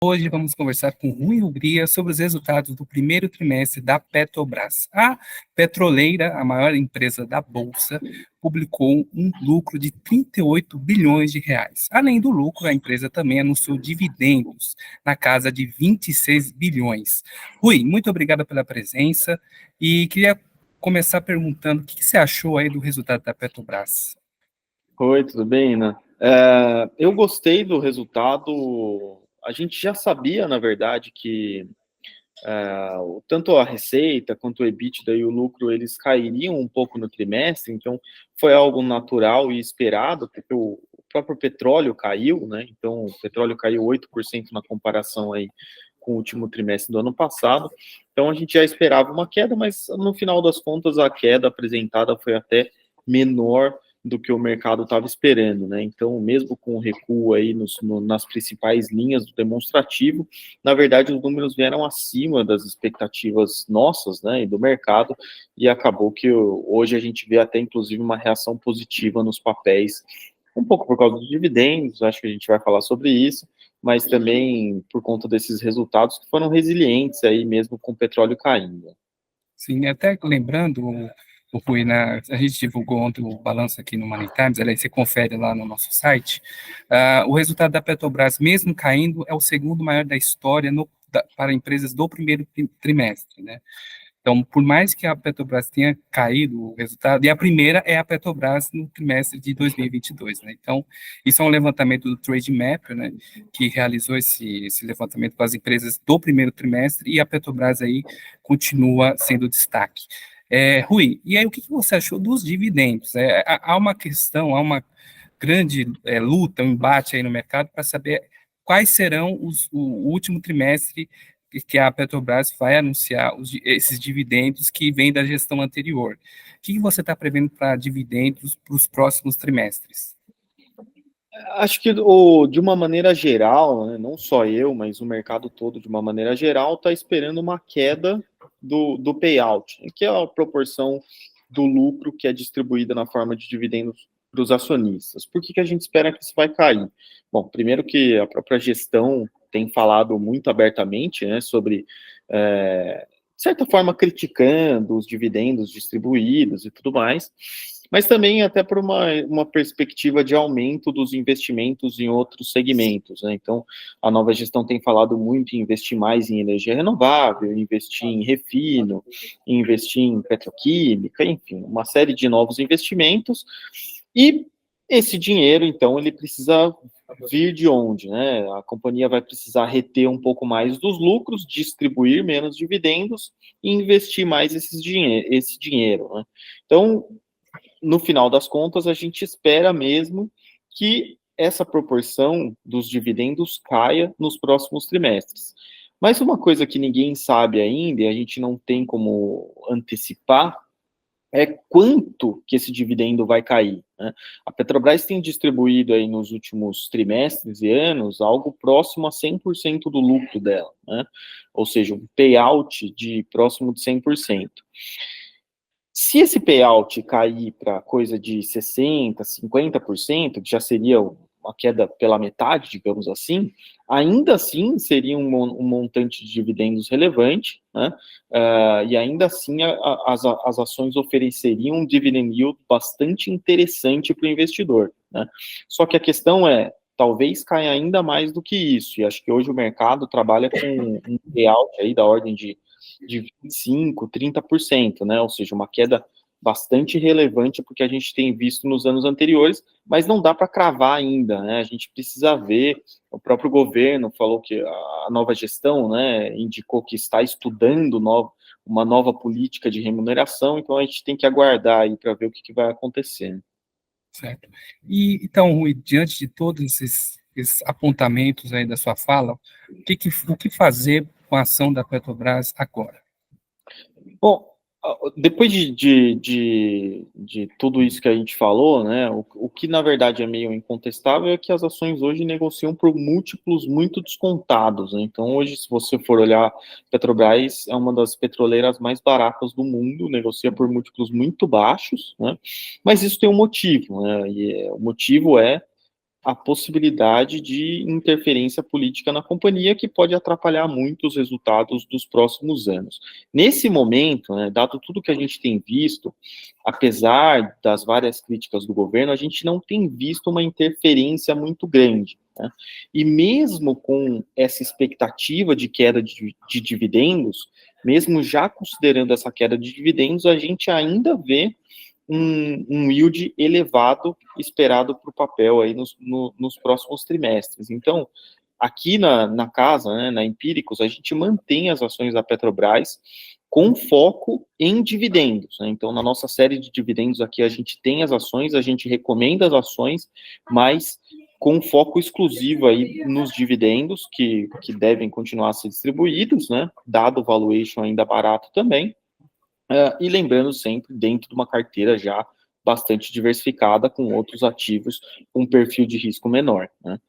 Hoje vamos conversar com Rui Hungria sobre os resultados do primeiro trimestre da Petrobras. A petroleira, a maior empresa da Bolsa, publicou um lucro de 38 bilhões de reais. Além do lucro, a empresa também anunciou dividendos na casa de 26 bilhões. Rui, muito obrigado pela presença e queria começar perguntando o que você achou aí do resultado da Petrobras. Oi, tudo bem, Ina? Eu gostei do resultado. A gente já sabia, na verdade, que tanto a receita quanto o EBITDA e o lucro, eles cairiam um pouco no trimestre, então foi algo natural e esperado, porque o próprio petróleo caiu, né? Então o petróleo caiu 8% na comparação aí com o último trimestre do ano passado. Então a gente já esperava uma queda, mas no final das contas a queda apresentada foi até menor do que o mercado estava esperando, né? Então, mesmo com o recuo aí nas principais linhas do demonstrativo, na verdade, os números vieram acima das expectativas nossas, né, e do mercado, e acabou que hoje a gente vê até, inclusive, uma reação positiva nos papéis, um pouco por causa dos dividendos, acho que a gente vai falar sobre isso, mas também por conta desses resultados que foram resilientes aí, mesmo com o petróleo caindo. Sim, até lembrando, o Rui, a gente divulgou ontem o balanço aqui no Money Times, aliás, você confere lá no nosso site, o resultado da Petrobras, mesmo caindo, é o segundo maior da história para empresas do primeiro trimestre, né? Então, por mais que a Petrobras tenha caído o resultado, e a primeira é a Petrobras no trimestre de 2022, né? Então, isso é um levantamento do Trade Map, né, que realizou esse levantamento com as empresas do primeiro trimestre, e a Petrobras aí continua sendo destaque. Rui, e aí o que você achou dos dividendos? Há uma questão, há uma grande luta, um embate aí no mercado para saber quais serão o último trimestre que a Petrobras vai anunciar esses dividendos que vêm da gestão anterior. O que você está prevendo para dividendos para os próximos trimestres? Acho que de uma maneira geral, né, não só eu, mas o mercado todo, de uma maneira geral, está esperando uma queda do payout, que é a proporção do lucro que é distribuída na forma de dividendos para os acionistas. Por que a gente espera que isso vai cair? Bom, primeiro que a própria gestão tem falado muito abertamente, né, sobre, de certa forma, criticando os dividendos distribuídos e tudo mais, mas também até por uma perspectiva de aumento dos investimentos em outros segmentos, né? Então, a nova gestão tem falado muito em investir mais em energia renovável, investir em refino, investir em petroquímica, enfim, uma série de novos investimentos, e esse dinheiro, então, ele precisa vir de onde, né? A companhia vai precisar reter um pouco mais dos lucros, distribuir menos dividendos e investir mais esse dinheiro, né? Então, no final das contas, a gente espera mesmo que essa proporção dos dividendos caia nos próximos trimestres. Mas uma coisa que ninguém sabe ainda, e a gente não tem como antecipar, é quanto que esse dividendo vai cair, né? A Petrobras tem distribuído aí nos últimos trimestres e anos algo próximo a 100% do lucro dela, né? Ou seja, um payout de próximo de 100%. Se esse payout cair para coisa de 60%, 50%, que já seria uma queda pela metade, digamos assim, ainda assim seria um montante de dividendos relevante, né? E ainda assim as ações ofereceriam um dividend yield bastante interessante para o investidor, né? Só que a questão é, talvez caia ainda mais do que isso, e acho que hoje o mercado trabalha com um payout aí da ordem de 25%, 30%, né? Ou seja, uma queda bastante relevante porque a gente tem visto nos anos anteriores, mas não dá para cravar ainda, né? A gente precisa ver. O próprio governo falou que a nova gestão, né, indicou que está estudando uma nova política de remuneração, então a gente tem que aguardar aí para ver o que vai acontecer. Certo. E então, Rui, diante de todos esses apontamentos aí da sua fala, o que fazer com a ação da Petrobras agora? Bom, depois de tudo isso que a gente falou, né, o que na verdade é meio incontestável é que as ações hoje negociam por múltiplos muito descontados, né? Então, hoje, se você for olhar, Petrobras é uma das petroleiras mais baratas do mundo, negocia por múltiplos muito baixos, né? Mas isso tem um motivo, né? O motivo é a possibilidade de interferência política na companhia, que pode atrapalhar muito os resultados dos próximos anos. Nesse momento, né, dado tudo que a gente tem visto, apesar das várias críticas do governo, a gente não tem visto uma interferência muito grande, né? E mesmo com essa expectativa de queda de dividendos, mesmo já considerando essa queda de dividendos, a gente ainda vê um yield elevado esperado para o papel aí nos próximos trimestres. Então, aqui na casa, né, na Empíricos, a gente mantém as ações da Petrobras com foco em dividendos, né? Então, na nossa série de dividendos aqui, a gente tem as ações, a gente recomenda as ações, mas com foco exclusivo aí nos dividendos, que devem continuar a ser distribuídos, né, dado o valuation ainda barato também, e lembrando sempre dentro de uma carteira já bastante diversificada com outros ativos com um perfil de risco menor, né?